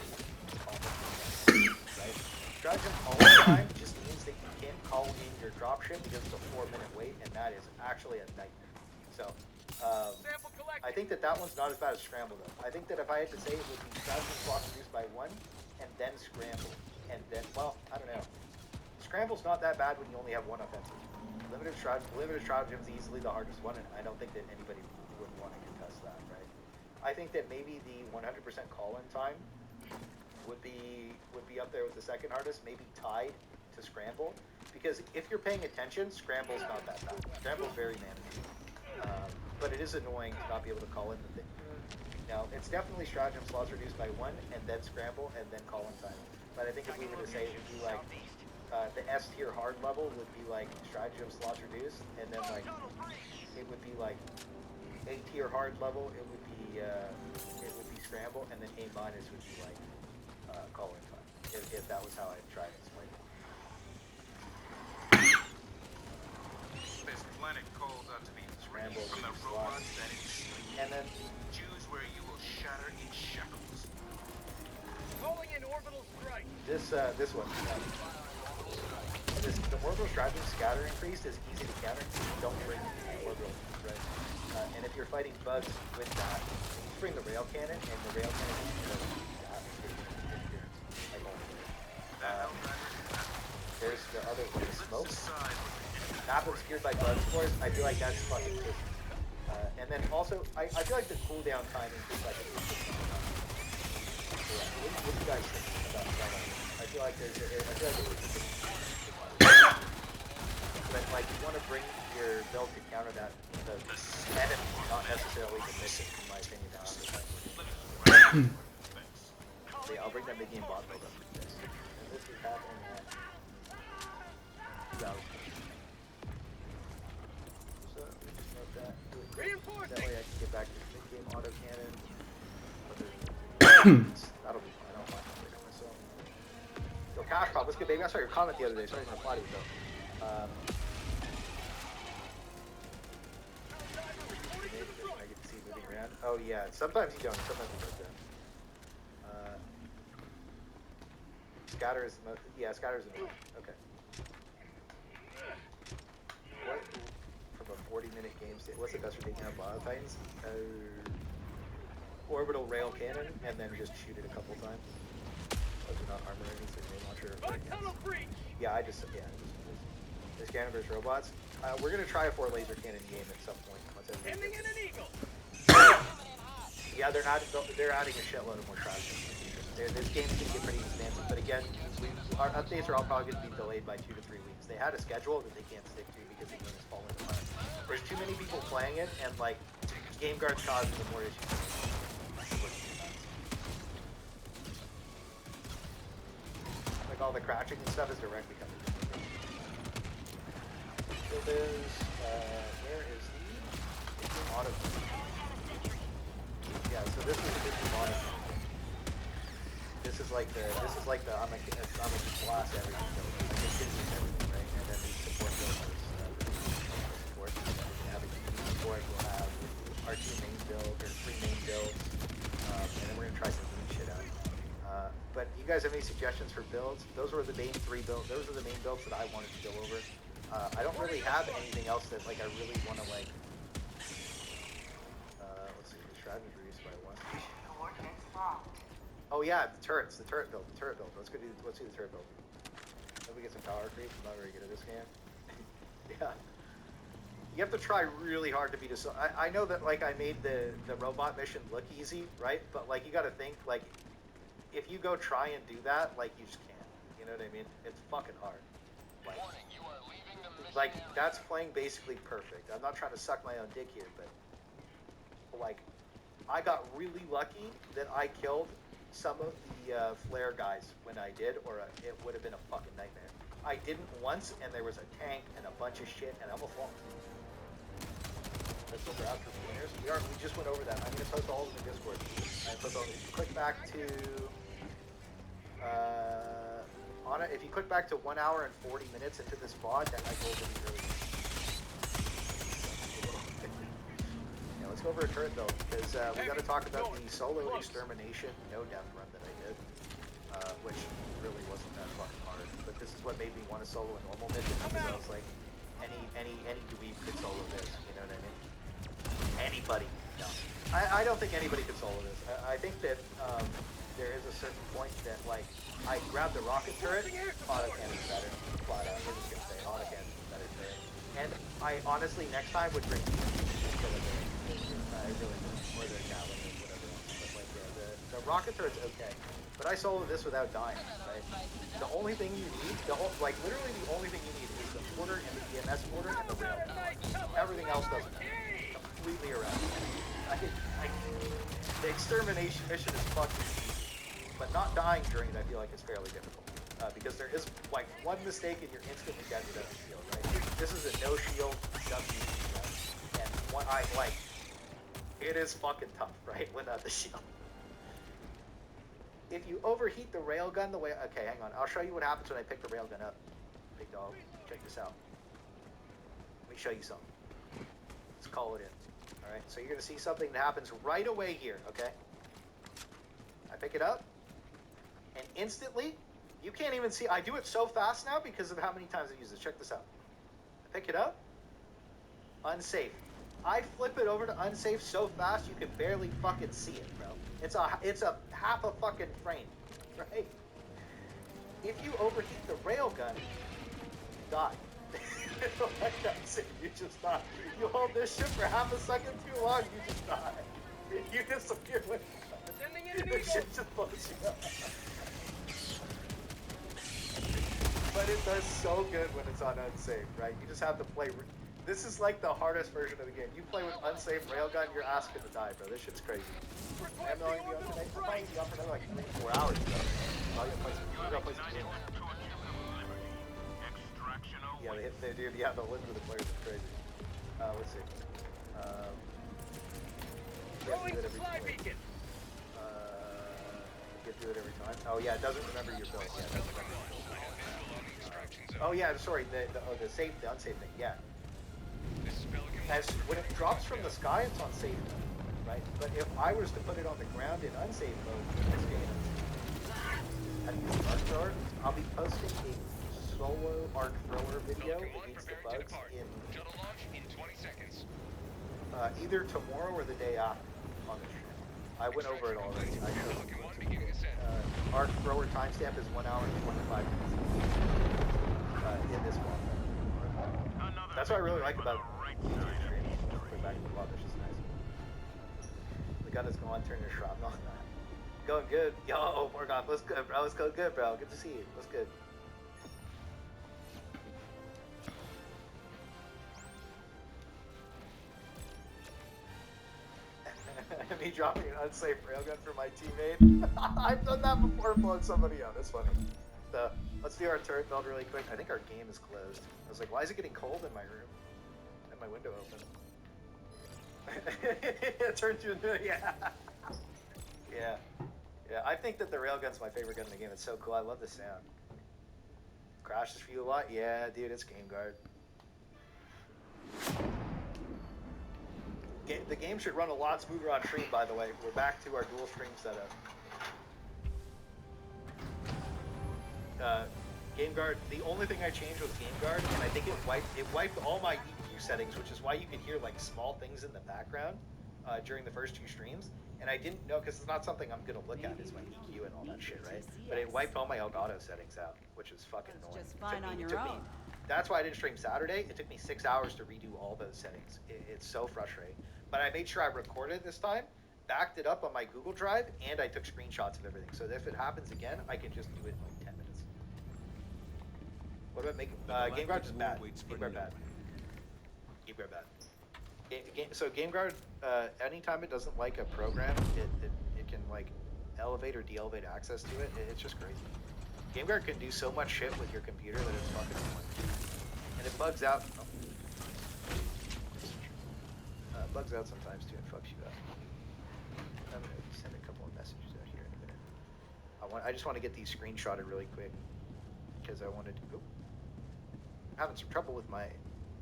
Stratagem call-in time just means that you can't call in your dropship because it's a 4-minute wait, and that is actually a nightmare. So, I think that one's not as bad as scramble though. I think that if I had to say it would be stratagem slots reduced by 1, and then scramble, and then, well, I don't know. Scramble's not that bad when you only have 1 offensive. Limited stratagem's easily the hardest one, and I don't think that anybody would want to contest that, right? I think that maybe the 100% call-in time would be up there with the second hardest, maybe tied to scramble. Because if you're paying attention, scramble's not that bad. Scramble's very manageable, but it is annoying to not be able to call in the thing. Now, it's definitely stratagem slots reduced by 1, and then scramble, and then call-in time. But I think if we were to say it would be like the S tier hard level would be like stratagem slots reduced, and then like it would be like A tier hard level it would be scramble, and then A minus would be like call-in time. If that was how I tried to explain it. This planet calls out to be Scramble from the slots, robots that enslaved and then choose where you will shatter in shackles. Calling in orbital strike. this one. The orbital stratagem scatter increase is easy to counter. Don't bring orbital, right? And if you're fighting bugs with that, you just bring the rail cannon, and the rail cannon is there's the other one, the smoke. Map obscured by bugs, of course. I feel like that's fucking good. And then also, I feel like the cooldown time increased by 50%. What do you guys think about that? I feel like but like you want to bring your build to counter that the enemy, not necessarily the mission, in my opinion. Yeah, I'll bring that mid game bot build up for this. And this is happening hours. So let me just note that. Reinforcing! That way I can get back to mid-game autocannon. That'll be fine. I don't mind upgrading myself. Yo, Cash Pop, what's good, baby? I saw your comment the other day, so I didn't reply to you, though. I get to see moving around. Oh, yeah. Sometimes you don't. Sometimes you don't. Scatter is the most. Yeah, Scatter is the most. Okay. What? From a 40-minute game state. What's the best for taking out Bio Titans? Orbital rail cannon, and then just shoot it a couple times. Those are not armor ratings, they're main launcher. Tunnel breach! Yeah, there's cannon versus robots. We're gonna try a 4 laser cannon game at some point. Once Ending in an eagle! yeah, they're adding a shitload of more trash. This game's gonna get pretty expansive, but again, our updates are all probably gonna be delayed by 2 to 3 weeks. They had a schedule that they can't stick to because the game is falling apart. There's too many people playing it, and like, game guards causing them more issues. Like all the crashing and stuff is directly coming from the game. So there's, where is the auto? Yeah, so this is the big auto. This is like the I'm a blast everything. So like it gives you everything, right? And then the support builds support. We have a team support. We'll have our 2 main build or 3 main builds, and then we're gonna try some new shit out. But you guys have any suggestions for builds? Those were the main 3 builds. Those are the main builds that I wanted to go over. I don't really have anything else that like I really want to like. Let's see, the Shroud is reduced by 1. Coordinates locked. Oh yeah, the turret build. Let's do the turret build. Then we get some power creep. I'm not very good at this game. Yeah. You have to try really hard to beat us. I know that like I made the robot mission look easy, right? But like you got to think like if you go try and do that, like you just can't. You know what I mean? It's fucking hard. Like that's playing basically perfect. I'm not trying to suck my own dick here, but like I got really lucky that I killed some of the flare guys when I did, or it would have been a fucking nightmare. I didn't once, and there was a tank and a bunch of shit, and I almost lost. Let's go for after winners. We just went over that. I'm gonna post all of them in Discord. If you click back to Anna, if you click back to 1 hour and 40 minutes into this VOD, that might go over the early. Yeah, let's go over a turret build because we got to talk about the solo extermination no death run that I did, which really wasn't that fucking hard. But this is what made me want to solo a normal mission because I was like, any dweeb could solo this. You know what I mean? Anybody? No, I don't think anybody could solo this. I think that there is a certain point that like I grabbed the rocket turret, autocannon's better. Flat out, I'm just gonna say autocannon's better turret. And I honestly next time would bring I really would, or the Gatling or whatever else. But like the rocket turret's okay. But I soloed this without dying, right? The only thing you need, literally the only thing you need is the mortar and the EMS mortar and the rail. Everything else doesn't matter. Completely around. The extermination mission is fucking easy. But not dying during it, I feel like, is fairly difficult. Because there is, like, one mistake and you're instantly dead without a shield, right? This is a no-shield, WC, and it is fucking tough, right, without the shield. If you overheat the railgun the way, okay, hang on, I'll show you what happens when I pick the railgun up. Big dog, check this out. Let me show you something. Let's call it in. Alright, so you're gonna see something that happens right away here, okay? I pick it up. And instantly, you can't even see. I do it so fast now because of how many times I use this. Check this out. I pick it up. Unsafe. I flip it over to unsafe so fast you can barely fucking see it, bro. It's a half a fucking frame, right? If you overheat the railgun, you die. Like that's it. You just die. You hold this shit for half a second too long, you just die. You disappear with this shit just blows you up. But it does so good when it's on unsafe, right? You just have to play. This is like the hardest version of the game. You play with unsafe railgun, you're asking to die, bro. This shit's crazy. I'm only be up tonight. I'm probably be up for another like 3-4 hours, bro. I'm gonna play some game. Yeah, they do. Yeah, the limbs of the players is crazy. Let's see. You have to Throwing do it every fly wait. beacon. You have to do it every time. Oh yeah, it doesn't remember your build. Yeah, it doesn't remember your build. Oh yeah, sorry. The safe, the unsafe thing. Yeah. As when it drops from the sky, it's on safe mode, right? But if I was to put it on the ground in unsafe mode in this game, how to use the arc thrower, I'll be posting a solo arc thrower video against the bugs in either tomorrow or the day after on the stream. I went over it already. I showed you. Arc thrower timestamp is 1 hour and 25 minutes in this one. That's what I really like about YouTube streaming. Going back to the vlog, that's just nice. The gun is gone, turn your shrapnel. Going good. Yo, Morgoth, what's good, bro? What's going good, bro? Good to see you. What's good? Me dropping an unsafe railgun for my teammate. I've done that before, blowing somebody up. That's funny. So, let's do our turret build really quick. I think our game is closed. I was like, why is it getting cold in my room? I have my window open. It turned you into, yeah. Yeah. Yeah, I think that the railgun's my favorite gun in the game. It's so cool. I love the sound. Crashes for you a lot? Yeah, dude, it's Game Guard. The game should run a lot smoother on stream, by the way. We're back to our dual stream setup. Game Guard, the only thing I changed was Game Guard, and I think it wiped all my EQ settings, which is why you could hear like small things in the background during the first 2 streams. And I didn't know, because it's not something I'm gonna look at, is my EQ and all that shit, right? But it wiped all my Elgato settings out, which is fucking annoying. Just fine on your own. That's why I didn't stream Saturday. It took me 6 hours to redo all those settings. It's so frustrating. But I made sure I recorded this time, backed it up on my Google Drive, and I took screenshots of everything. So that if it happens again, I can just do it in like 10 minutes. What about Game Guard is bad. Game Guard bad. Game Guard bad. So Game Guard, anytime it doesn't like a program, it can like elevate or de-elevate access to it. It's just crazy. Game Guard can do so much shit with your computer that it's fucking annoying. And it bugs out. Bugs out sometimes too and fucks you up. I'm gonna send a couple of messages out here in a minute. I just want to get these screenshotted really quick because I wanted to. Oh, I'm having some trouble with my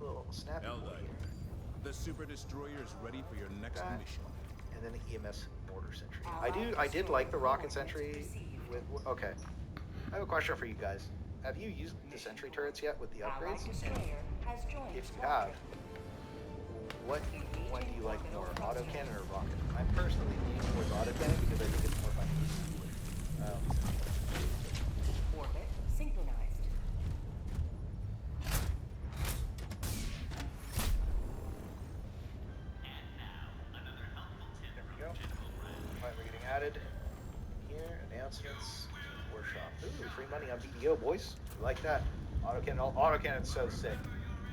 little snap. Helldivers, the super destroyer is ready for your next mission. And then the EMS mortar sentry. I did like the rocket sentry with. Okay, I have a question for you guys. Have you used the sentry turrets yet with the upgrades? And if you have, what one do you like more, autocannon or rocket? I'm personally leaning towards autocannon because I think it's more fun. Orbit synchronized. There we go. Alright, we're getting added here. Announcements. Workshop. Ooh, free money on BDO, boys. We like that. Autocannon's so sick.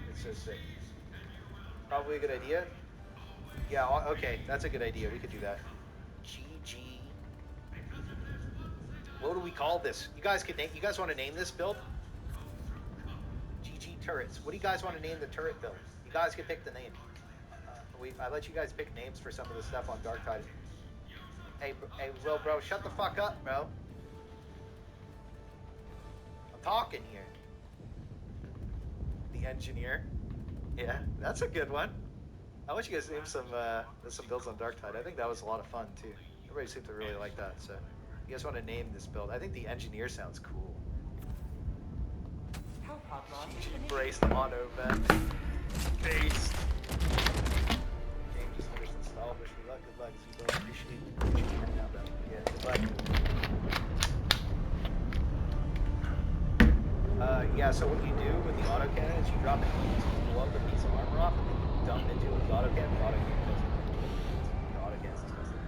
It's so sick. Probably a good idea. Yeah, okay, that's a good idea. We could do that. GG. What do we call this? You guys could name. You guys want to name this build? GG turrets. What do you guys want to name the turret build? You guys can pick the name. I let you guys pick names for some of the stuff on Dark Tide. Hey, Will, bro, shut the fuck up, bro. I'm talking here. The engineer. Yeah, that's a good one. I want you guys to name some builds on Dark Tide. I think that was a lot of fun too. Everybody seemed to really like that. So, you guys want to name this build? I think the engineer sounds cool. Braced auto vent. Based. Game just finished installed. Wish me luck. Good luck. As you both appreciate you hanging out, bro. Yeah, good luck. Yeah. So what you do with the autocannon is you drop it, you blow the piece of armor off, and then you dump it into the autocannon. The autocannon goes in. The autocannon's disgusting.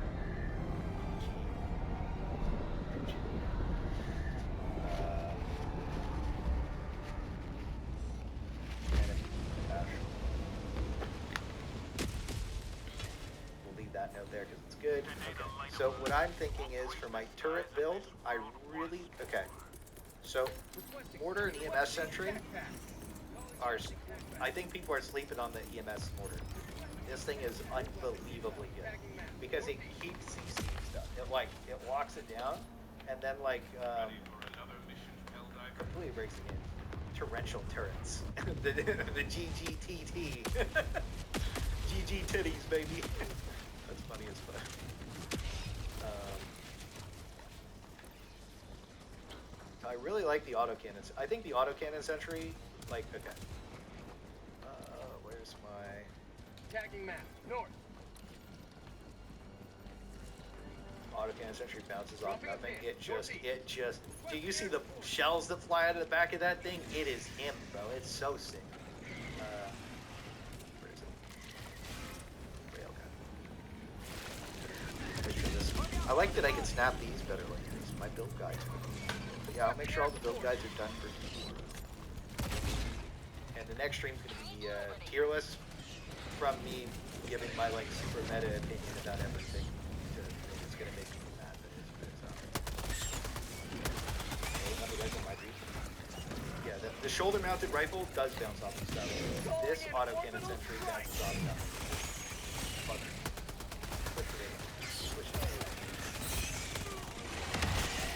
We'll leave that note there because it's good. Okay. So what I'm thinking is for my turret build, I really okay. So mortar and EMS sentry. are. I think people are sleeping on the EMS mortar. This thing is unbelievably good because it keeps CC stuff. It locks it down, and then completely breaks the game. Torrential turrets. the GGTT. GG titties, baby. That's funny as fuck. I really like the autocannons. I think the autocannon sentry, okay. Where's my... Tagging map. North. Autocannon sentry bounces off nothing. It just... Do you see the shells that fly out of the back of that thing? It is him, bro. It's so sick. Where is it? Railgun. Make sure this... I like that I can snap these better like this. My build guides. But yeah, I'll make sure all the build guides are done for you. And the next stream's gonna be tier list from me giving my super meta opinion about everything. It's gonna make me mad, but it's not. Another rifle might be. Yeah, the shoulder-mounted rifle does bounce off the stuff. This autocannon sentry bounces off stuff.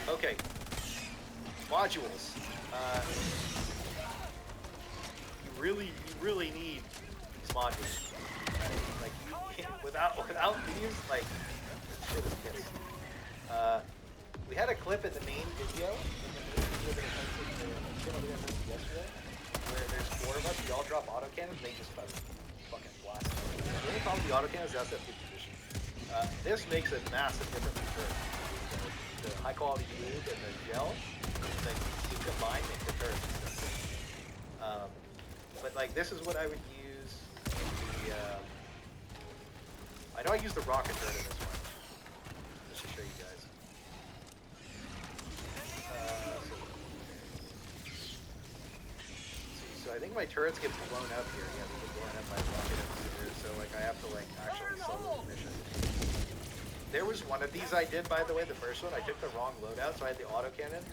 Okay. Modules. You really need these modules. Like without these, shit is pissed. We had a clip in the main video that I posted yesterday, where there's 4 of us. We all drop autocannons, and they just fucking blast. The only problem with the autocannons is that's that 50 position. This makes a massive difference in turret. The high quality lube and the gel, that you combine make the turret. But this is what I would use in the, I know I use the rocket turret in this one, just to show you guys. So I think my turrets get blown up here. Yeah, they get blown up by rocket here, so I have to actually solo the mission. There was one of these I did, by the way, the first one. I took the wrong loadout, so I had the autocannon.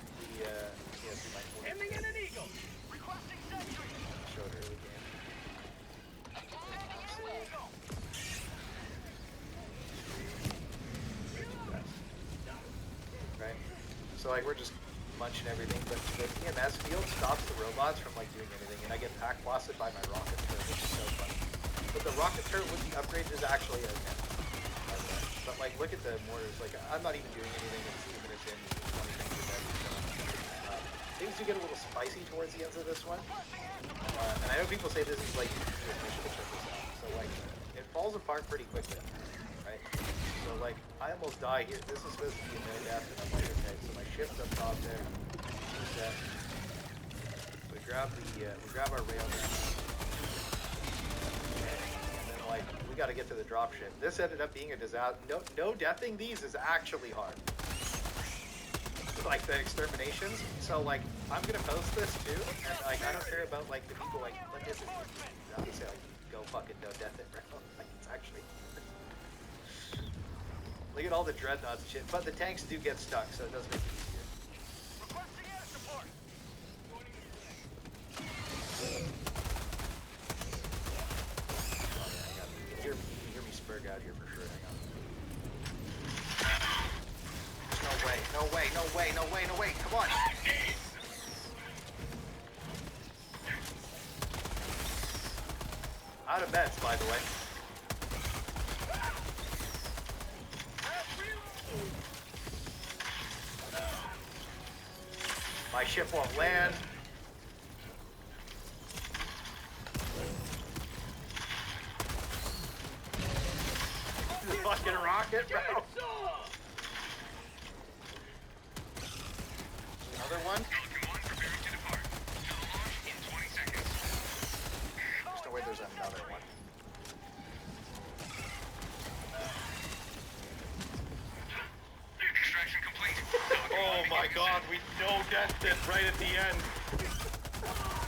Aiming at an eagle. Requesting sentry. Showed early game. Right? So we're just munching everything, but the EMS field stops the robots from doing anything, and I get pack blasted by my rocket turret, which is so funny. But the rocket turret with the upgrade is actually a 10. But look at the mortars. I'm not even doing anything. It's 2 minutes in. 20 things are dead. Things do get a little spicy towards the ends of this one. And I know people say this is a mission to check this out. So it falls apart pretty quickly, right? So I almost die here. This is supposed to be a no death, and I'm okay. So my shift up top there. Set. We grab our railgun. We got to get to the dropship. This ended up being a disaster. No deathing these is actually hard. The exterminations. So I'm gonna post this too, and I don't care about the people look at this. Obviously, go fucking no death it, bro. It's actually. Look at all the dreadnoughts and shit. But the tanks do get stuck, so it does make it easier. Requesting air support. You can hear me spurg out here for sure. Hang on. No way. Come on. Out of beds, by the way. My ship won't land. Fucking rocket, bro. Another one? There's no way there's another one. Extraction complete. Oh my god, we no-deathed it right at the end.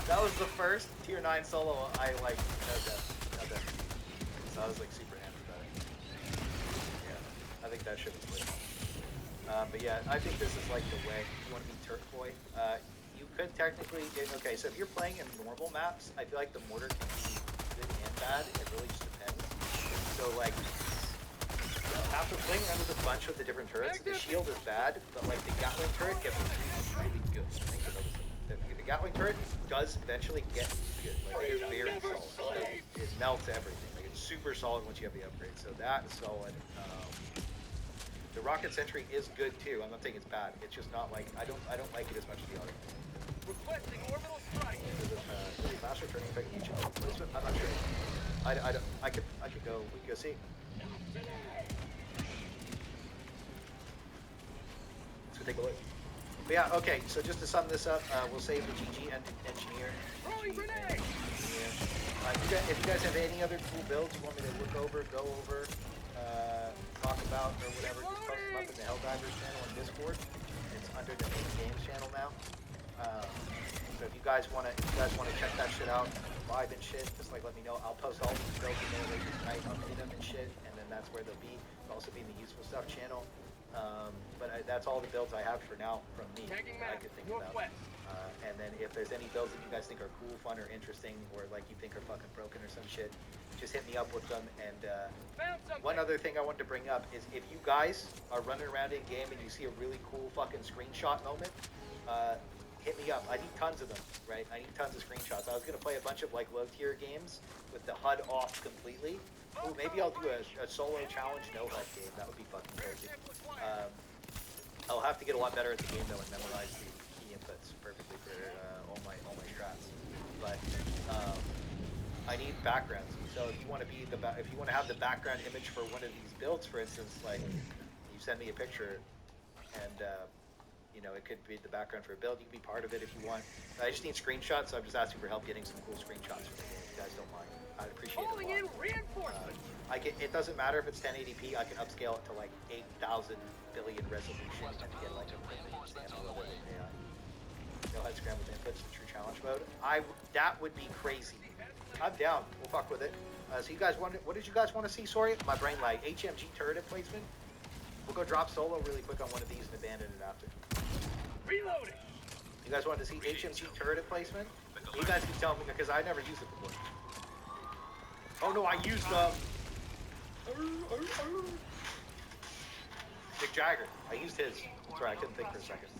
That was the first tier 9 solo I no-death. So I was super happy about it. Yeah, I think that shit was lit. But yeah, I think this is the way. You want to be Turk boy? you could technically, okay, so if you're playing in normal maps, I feel like the mortar can be good and bad. It really just depends. So like, after playing around with a bunch of the different turrets, the shield is bad, but like the Gatling turret gets really good. Thanks for noticing. The Gatling turret does eventually get good. Like it is very solid. It melts everything. Like it's super solid once you have the upgrade. So that is solid. The rocket sentry is good too. I'm not saying it's bad. It's just not like I don't like it as much as the other. Requesting orbital strike. Faster turning effect each placement. I'm not sure. I don't. I could go. We could go see. Let's go take a look. But yeah. Okay. So just to sum this up, we'll save the GG engineer. Throwing grenade. If you guys have any other cool builds you want me to look over, go over, talk about, or whatever, just post them up in the Helldivers channel on Discord. It's under the main games channel now. So if you guys want to check that shit out live and shit, just like let me know. I'll post all these builds in there later tonight. I'll update them and shit, and then that's where they'll be. It'll also be in the useful stuff channel. But that's all the builds I have for now from me that I could think about. And then if there's any builds that you guys think are cool, fun, or interesting, or like you think are fucking broken or some shit, just hit me up with them. And one other thing I wanted to bring up is if you guys are running around in game and you see a really cool fucking screenshot moment, hit me up. I need tons of them, right? I need tons of screenshots. I was gonna play a bunch of like low tier games with the HUD off completely. Ooh, maybe I'll do a solo challenge no HUD game. That would be fucking crazy. I'll have to get a lot better at the game though and memorize the key inputs perfectly for all my strats. But I need backgrounds. So if you want to have the background image for one of these builds, for instance, like you send me a picture, and you know it could be the background for a build. You can be part of it if you want. I just need screenshots, so I'm just asking for help getting some cool screenshots for the game. If you guys don't mind, I'd appreciate it a lot. Reinforcements. It doesn't matter if it's 1080p. I can upscale it to like 8,000 billion resolution and get like a sample of it in AI. No HUD scrambled inputs, the true challenge mode. That would be crazy. I'm down. We'll fuck with it. So you guys what did you guys want to see? Sorry, my brain lag. HMG turret placement. We'll go drop solo really quick on one of these and abandon it after. Reloading. You guys want to see HMG turret placement? You guys can tell me because I never used it before. Oh no, I used Mick Jagger. I used his. Sorry, I couldn't think for a second.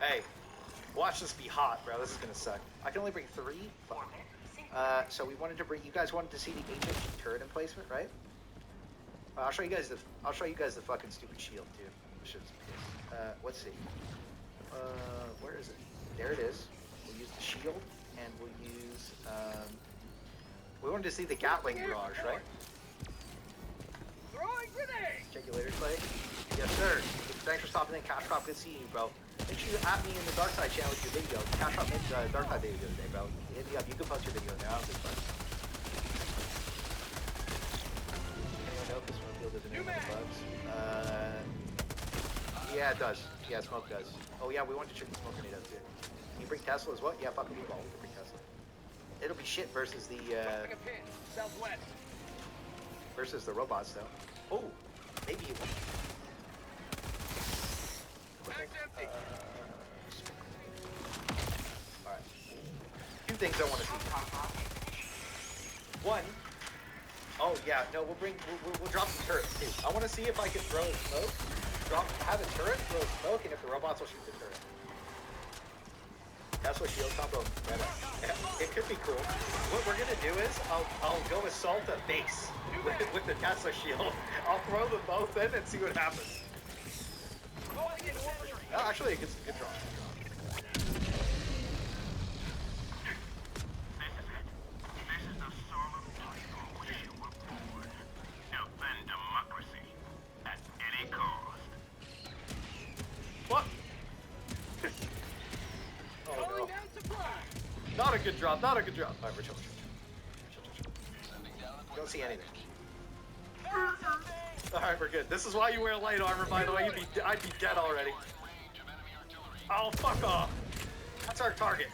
Hey, watch this be hot, bro. This is gonna suck. I can only bring 3. Fuck. So we wanted to bring. You guys wanted to see the HMG turret emplacement, right? I'll show you guys the fucking stupid shield too. Let's see. Where is it? There it is. We'll use the shield, and we'll use. We wanted to see the Gatling barrage, right? Throwing grenade. Check you later, Clay. Yes, sir. Thanks for stopping in, Cash Crop. Good seeing you, bro. Make sure you at me in the Dark Side channel with your video. Cash Crop made Dark Side video today, bro. Hit me up. You can post your video now. It's fun. Anyone know if this field doesn't have any bugs? Yeah, it does. Yeah, smoke does. Oh yeah, we wanted to check the smoke grenade out too. Can you bring Tesla as well? Yeah, fuck me, ball. We can bring Tesla. It'll be shit versus the Dropping a pin. Southwest. versus the robots though. Oh, maybe it will. Bag's empty. Alright. Two things I want to see. One. Oh yeah, no, we'll drop some turrets too. I want to see if I can throw smoke. Have a turret, throw smoke, and if the robots will shoot the turret. That's what shield combo. It could be cool. What we're gonna do is I'll go assault a base with the Tesla shield. I'll throw them both in and see what happens. Oh, actually, it's a good draw. What? Oh no. Not a good drop, not a good drop. Alright, we're chill. Don't see anything. Alright, we're good. This is why you wear light armor, by the way. I'd be dead already. Oh, fuck off. That's our target.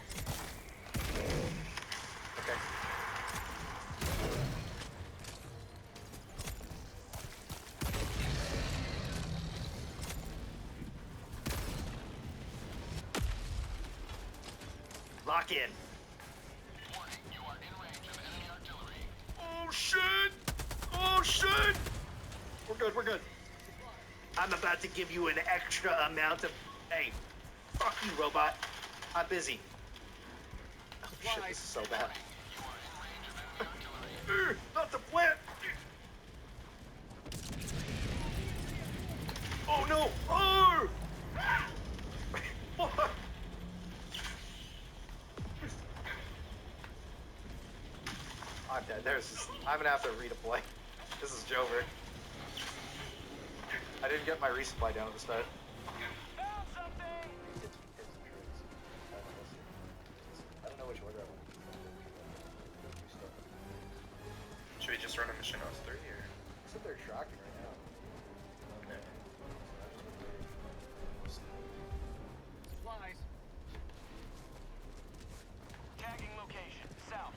Okay. Lock in. Oh shit! Oh shit! We're good, we're good. I'm about to give you an extra amount of... Hey, fuck you, robot. I'm busy. Oh shit, this is so bad. Not the plant! Oh no! Oh! Fuck! I'm dead. I'm gonna have to redeploy. This is Jover. I didn't get my resupply down at the start. Found something! It's I don't know which order I want. Should we just run a mission off 3 or? Except they're tracking right now. Okay. Supplies. Tagging location. South.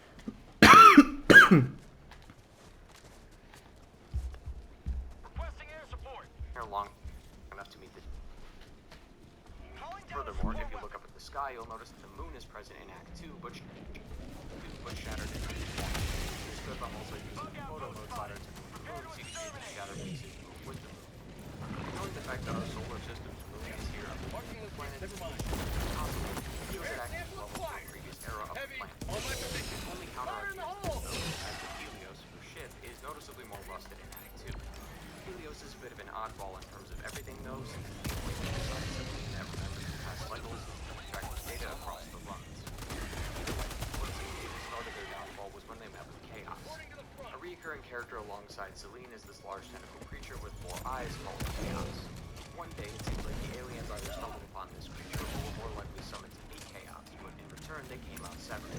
Requesting air support. They're long enough to meet the... Calling down Furthermore, a if you support look up at the sky, you'll notice that the moon is present in Act 2, but shattered in Act 1. This good, I'm also using the photo mode slider to move the moon, so you can see the shattered pieces move with the moon. Knowing the fact that our solar system's moon is here on the planet, Never mind. possible, it was at active level from the previous era of the Heavy. planet. On my position. Only Fire in the counterargument hole. though, as the Helios, her ship, is noticeably more rusted in Act 2. Helios is a bit of an oddball in terms of everything though, since it's the only design something that remembers the past cycles and tracks data across the runs. Either way, what seems to be the start of their downfall was when they met with Chaos. A recurring character alongside Selene is this large tentacle creature with 4 eyes called Chaos. One day, it seems like the aliens either stumbled upon this creature or were more likely summoned to meet Chaos, but in return they came out severed.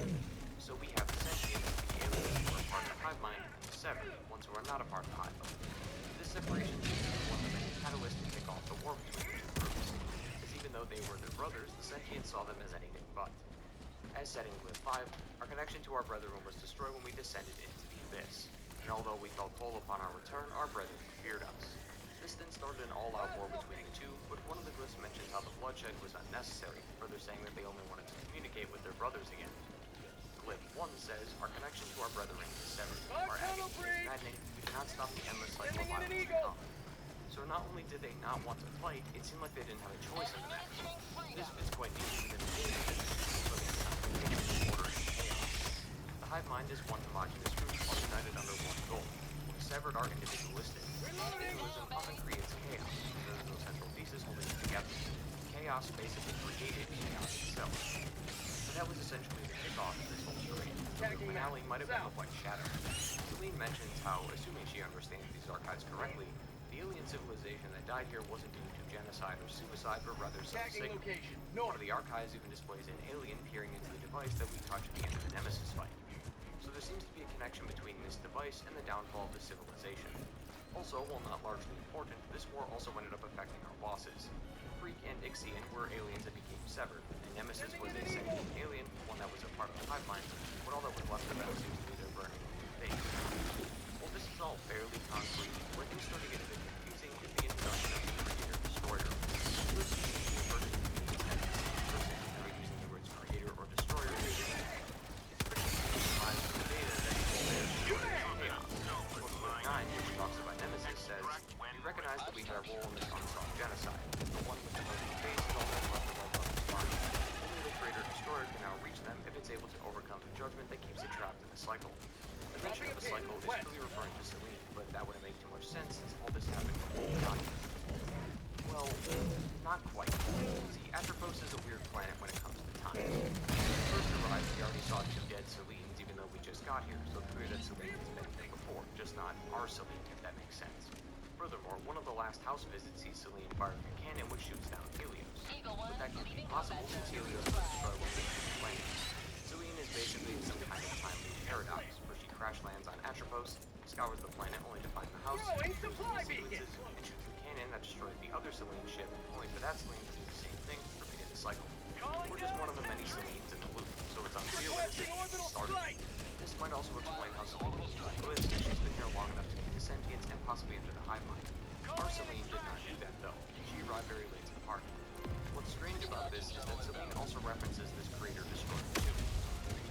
So we have the sentients, the aliens who are part of the hive mind, and the severed, ones who are not a part of the hive mind. This separation seems to be one of the many catalysts to kick off the war between the two groups, as even though they were their brothers, the sentients saw them as anything but. As said in Glyph 5, our connection to our brethren was destroyed when we descended into the abyss, and although we felt whole upon our return, our brethren feared us. This then started an all-out war between the two, but one of the glyphs mentions how the bloodshed was unnecessary, further saying that they only wanted to communicate with their brothers again. Glyph 1 says, our connection to our brethren is severed. Our actions is maddening, we cannot stop the endless cycle of violence to come. So not only did they not want to fight, it seemed like they didn't have a choice in the matter. This fits quite neatly within the game, so they have order and chaos. The hive mind is one homogeneous group, all united under one goal. The severed are individualistic. Individualism often creates chaos. There is no central thesis holding it together. Chaos basically created chaos itself. So that was essentially the kickoff of this whole charade. The finale might have been a white shadow. Celine mentions how, assuming she understands these archives correctly, the alien civilization that died here wasn't due to genocide or suicide, but rather self-signal. One of the archives even displays an alien peering into the device that we touch at the end of the Nemesis fight. So there seems to be a connection between this device and the downfall of the civilization. Also, while not largely important, this war also ended up affecting our bosses. Freak and Ixion were aliens that became severed, and Nemesis was a sentient alien, one that was a part of the hive mind, but all that was left of them seems to be their burning fate. While this is all fairly concrete, where things start to get a bit confusing is the introduction of the Creator Destroyer. This is the version of the intent never using the words Creator or Destroyer is pretty customized for the data that is chaos. Book 9, which talks about Nemesis, says, we recognize that we had a role in this unsolved genocide. The one with the most face is all that's left of our brother's body. Only the Creator Destroyer can now reach them if it's able to overcome the judgment that keeps it trapped in the cycle. The mention of a cycle is clearly referring to Selene, but that wouldn't make too much sense since all this happened before we got here. Well, not quite. See, Atropos is a weird planet when it comes to time. When we first arrived, we already saw 2 dead Selenes, even though we just got here, so it's clear that Selene has been here before, just not our Selene, if that makes sense. Furthermore, one of the last house visits sees Selene firing a cannon which shoots down Helios. But that can't be possible since Helios was destroyed when we hit the planet. Selene is basically in some kind of time loop paradox, where she crash lands on Atropos, scours the planet only to find the house, and shoots a cannon that destroys the other Selene ship, only for that Selene to do the same thing, repeating the cycle. We're just one of the many Selenes in the loop, so it's unclear when this started. This might also explain how Selene was using glyphs, since she's been here long enough to meet the sentients and possibly enter the hive mind. Our Selene did not do that though. She arrived very late to the party. What's strange about this is that Celine also references this creator destroyer too.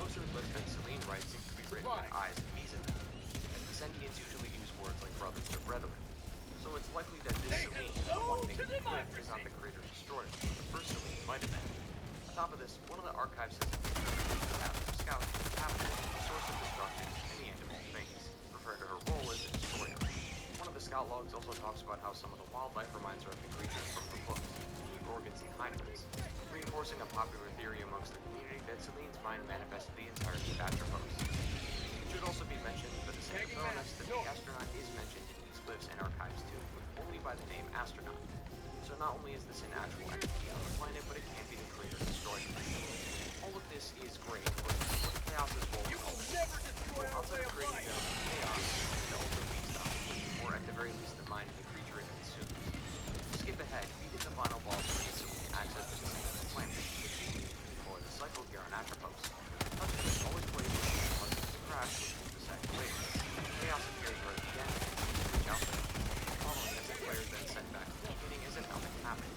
Most of the lists that Celine writes seem to be written with I's and B's in them, as the Sentients usually use words like brothers or brethren. So it's likely that this Celine, the one making the clip, is not the creator destroyer, but the first Celine might have been. On top of this, one of the archives says Scout, capital, the source of destruction, and the end of all things, referring to her role as a destroyer. One of the scout logs also talks about how some of the wildlife reminds her of the creatures from her books, organs and hybrids, reinforcing a popular theory amongst the community that Celine's mind manifested the entirety of Atropos. It should also be mentioned, for the sake of thoroughness, that the astronaut is mentioned in these glyphs and archives too, but only by the name astronaut. So not only is this an actual entity on the planet, but it can be the creator destroyer. All of this is great, but what Chaos's role is all this? Outside of creating chaos, it also leads to or at the very least the mind of the creature it consumes. Skip ahead, we get the final boss who gives Celine access to the center of the planet, which she needs for the cycle here on Atropos. Touching this always plays with the once it's a crash, which we'll decide later. Chaos appears right at the end, and reach out there. Following this, the players then sent back to the beginning as if nothing happened.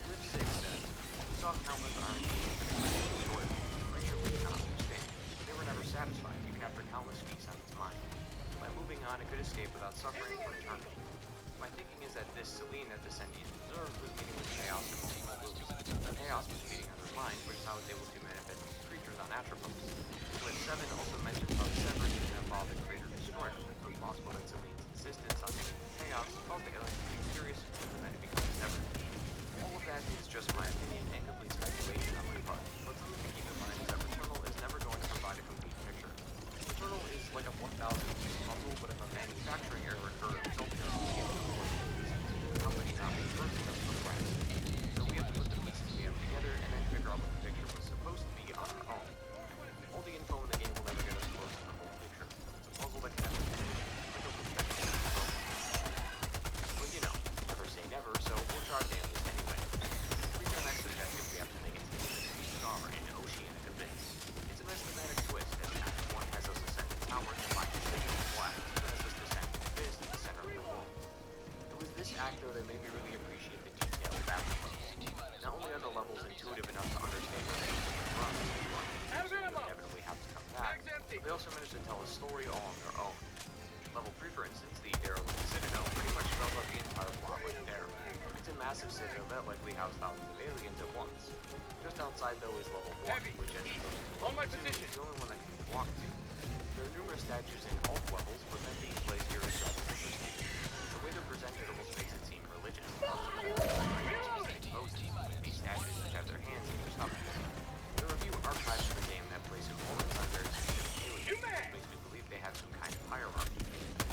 Glyph 6 says, we saw countless R&D destroyed, the creature we cannot understand, but they were never satisfied, even after countless feasts on its mind. By moving on, it could escape without suffering for eternity. My thinking is that this Celine that the Sentient observed was meeting with Chaos in multiple moves. Chaos was feeding on her mind, which is how it was able to manifest these creatures on Atropos. Glyph 7 also mentions how Sever is an involved the creator destroyer, so it's possible that Celine's insistence on making Chaos caused the alien to be curious and then it becomes Sever. All of that is just my opinion and complete speculation on my part, but something to keep in mind is that Returnal is never going to provide a complete picture. Returnal is like a 1,000-piece puzzle, but if a manufacturing error occurs, resulting in the company not being bursting up from glass. So we have to put the pieces we have together and then figure out what the picture was supposed to be on our own. All the info in the game will never get us close to the whole picture. It's a puzzle that can never finish. But you know, never say never, so we'll try our damnedest anyway. Reach our next objective, we have to make it to the star in Oceanic Abyss. It's a nice thematic twist, as Act 1 has us ascend a tower to find the city of black, and has us descend the abyss at the center of the world. It was this act, though, that made me really appreciate the detail of Atropos. Not only are the levels intuitive enough to understand what they run, inevitably have to come back, but they also manage to tell a story all on their own. Level 3, for instance, the derelict Citadel, pretty much spells out the entire plot right there. It's a massive citadel that likely housed thousands of aliens at once. Just outside, though, is level 1, which, as opposed to level 2, is the only one that can be walked to. There are numerous statues in all levels, but then being placed here is rather interesting. The way they're presented almost makes it seem religious. These statues which have their hands in their stomachs. There are a few archives in the game that place importance on various aliens, which makes me believe they have some kind of hierarchy.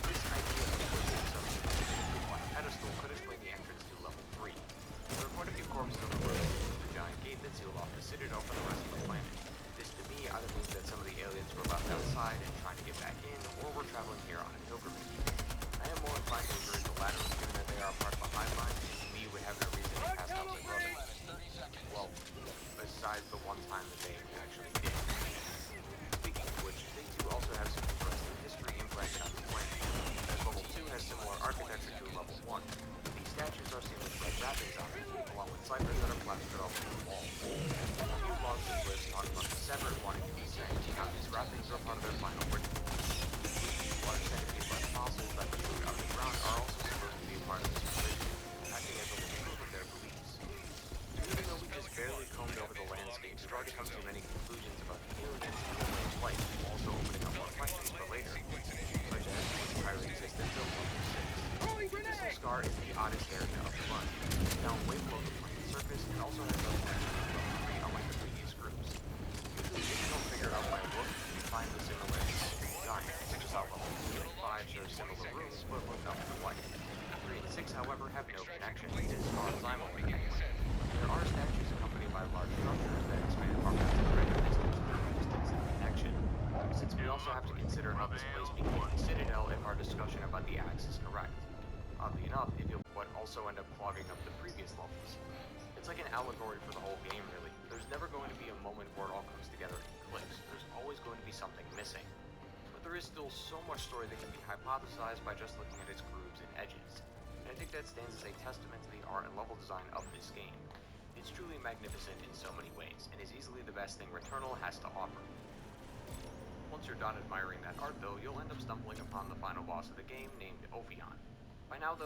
This idea of placing some on a pedestal could explain the entrance to level 3. There are quite a few corpses on the road, the giant gate that seal off the Citadel for the rest of the planet. This, to me, either means that some of the aliens were left outside and trying to get back in, or were traveling here on a pilgrimage. I am more inclined to agree with the latter, given that they are part of a hive mind, and to me would have no reason to pass out their brother. Well, besides the one time that they actually did. Speaking of which, they too also have some interesting history implanted on the planet. As level 2 has similar architecture to level 1. These statues are seen with red wrappings on them, along with ciphers that are plastered off the wall. A few logs and lists talk about the Sever wanting to be sent, how these wrappings are part of their final ritual. Large centipede-like fossils that protrude out of the ground are also supposed to be a part of this religion, acting as a living proof of their beliefs. Even though we just barely combed over the landscape, we try to come to many conclusions about the aliens and the way of life, also opening up more questions for later, such as the entire existence of level 6. This scar is the oddest area of the run. It's down way below the planet surface and also has no connection to level 3 unlike the previous groups. Usually if you don't figure it out by look, you find the similarities to design, such as how level 2 and 5 share similar rooms but look nothing alike. 3 and 6, however, have no connection, as far as I'm aware anyway. There are statues accompanied by large structures that expand our path to greater distance and connection, since we also have to consider how this place became a citadel if our discussion about the axe is correct. Oddly enough, it would also end up clogging up the previous levels. It's like an allegory for the whole game, really. There's never going to be a moment where it all comes together and clicks. There's always going to be something missing. But there is still so much story that can be hypothesized by just looking at its grooves and edges. And I think that stands as a testament to the art and level design of this game. It's truly magnificent in so many ways, and is easily the best thing Returnal has to offer. Once you're done admiring that art though, you'll end up stumbling upon the final boss of the game named Ophion. By now though,